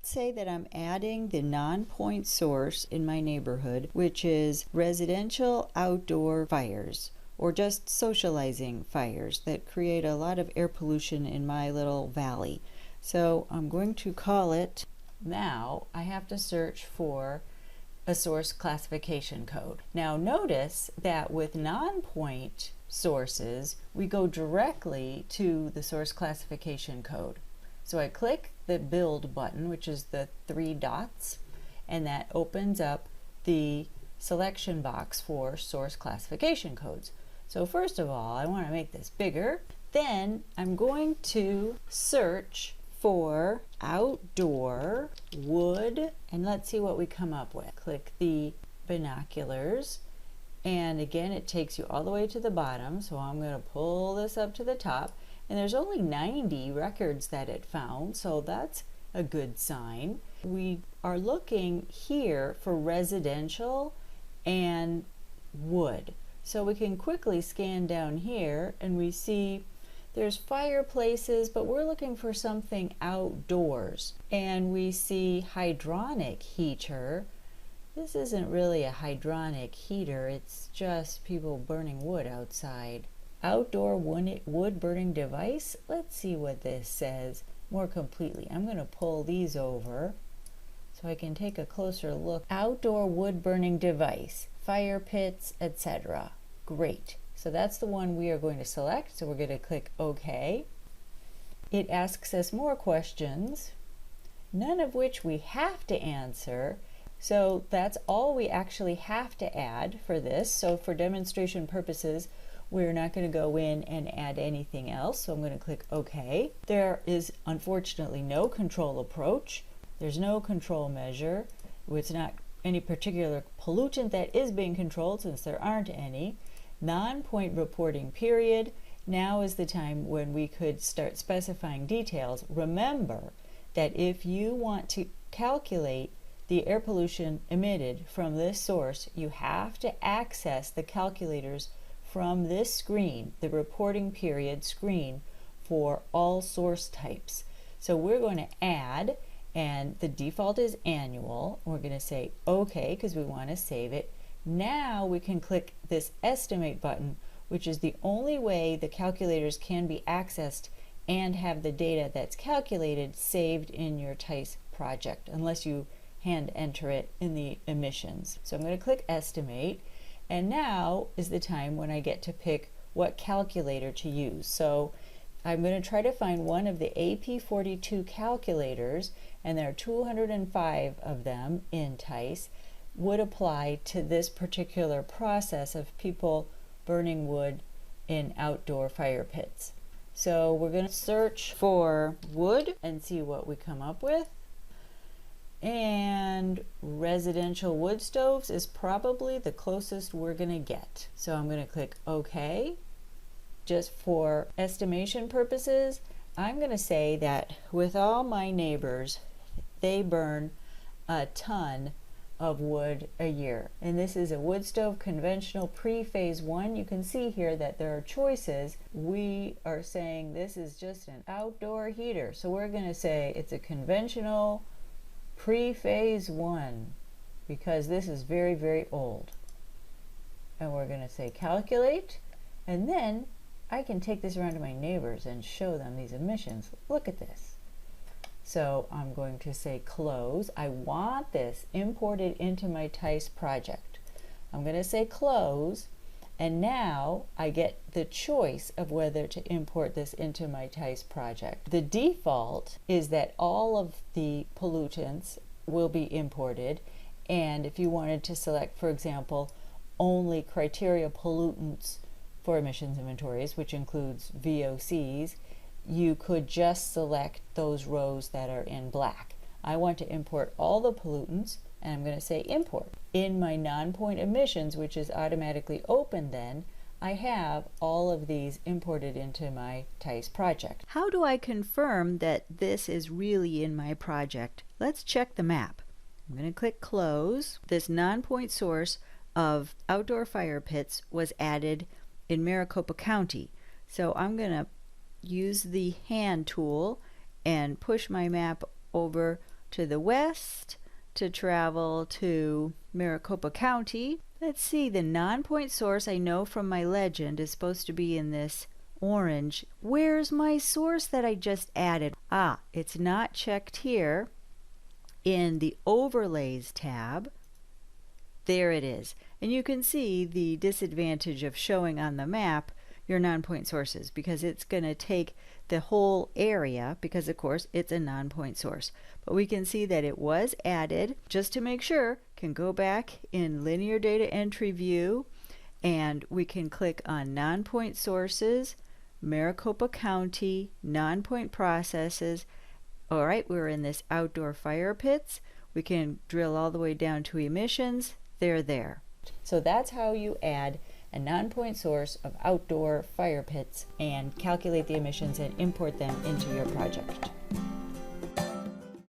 let's say that I'm adding the Nonpoint source in my neighborhood, which is residential outdoor fires, or just socializing fires that create a lot of air pollution in my little valley. So I'm going to call it, now I have to search for a source classification code. Now notice that with Nonpoint sources, we go directly to the source classification code. So I click the build button, which is the 3 dots, and that opens up the selection box for source classification codes. So first of all, I want to make this bigger. Then I'm going to search for outdoor wood, and let's see what we come up with. Click the binoculars, and again it takes you all the way to the bottom, so I'm going to pull this up to the top, and there's only 90 records that it found, so that's a good sign. We are looking here for residential and wood, so we can quickly scan down here and we see there's fireplaces, but we're looking for something outdoors. And we see hydronic heater. This isn't really a hydronic heater, it's just people burning wood outside. Outdoor wood burning device. Let's see what this says more completely. I'm going to pull these over so I can take a closer look. Outdoor wood burning device, fire pits, etc. Great. So that's the one we are going to select, so we're going to click OK. It asks us more questions, none of which we have to answer, so that's all we actually have to add for this. So for demonstration purposes, we're not going to go in and add anything else, so I'm going to click OK. There is unfortunately no control approach, there's no control measure, it's not any particular pollutant that is being controlled since there aren't any. Nonpoint reporting period. Now is the time when we could start specifying details. Remember that if you want to calculate the air pollution emitted from this source, you have to access the calculators from this screen, the reporting period screen, for all source types. So we're going to add, and the default is annual. We're going to say OK because we want to save it. Now we can click this estimate button, which is the only way the calculators can be accessed and have the data that's calculated saved in your TEISS project, unless you hand enter it in the emissions. So I'm going to click estimate, and now is the time when I get to pick what calculator to use. So I'm going to try to find one of the AP42 calculators, and there are 205 of them in TEISS. Would apply to this particular process of people burning wood in outdoor fire pits. So we're going to search for wood and see what we come up with. And residential wood stoves is probably the closest we're going to get. So I'm going to click OK. Just for estimation purposes, I'm going to say that with all my neighbors, they burn a ton of wood a year, and this is a wood stove conventional pre-phase 1. You can see here that there are choices. We are saying this is just an outdoor heater, so we're going to say it's a conventional pre-phase 1 because this is very, very old. And we're going to say calculate, and then I can take this around to my neighbors and show them these emissions. Look at this. So I'm going to say close. I want this imported into my TEISS project. I'm going to say close, and now I get the choice of whether to import this into my TEISS project. The default is that all of the pollutants will be imported, and if you wanted to select, for example, only criteria pollutants for emissions inventories, which includes VOCs, you could just select those rows that are in black. I want to import all the pollutants, and I'm going to say import. In my Nonpoint emissions, which is automatically open then, I have all of these imported into my TEISS project. How do I confirm that this is really in my project? Let's check the map. I'm going to click close. This Nonpoint source of outdoor fire pits was added in Maricopa County. So I'm going to use the hand tool and push my map over to the west to travel to Maricopa County. Let's see, the non-point source I know from my legend is supposed to be in this orange. Where's my source that I just added? Ah, it's not checked here in the Overlays tab. There it is. And you can see the disadvantage of showing on the map your non-point sources, because it's going to take the whole area, because of course it's a non-point source. But we can see that it was added. Just to make sure, can go back in linear data entry view, and we can click on non-point sources, Maricopa County, non-point processes. All right, we're in this outdoor fire pits. We can drill all the way down to emissions. They're there. So that's how you add a non-point source of outdoor fire pits and calculate the emissions and import them into your project.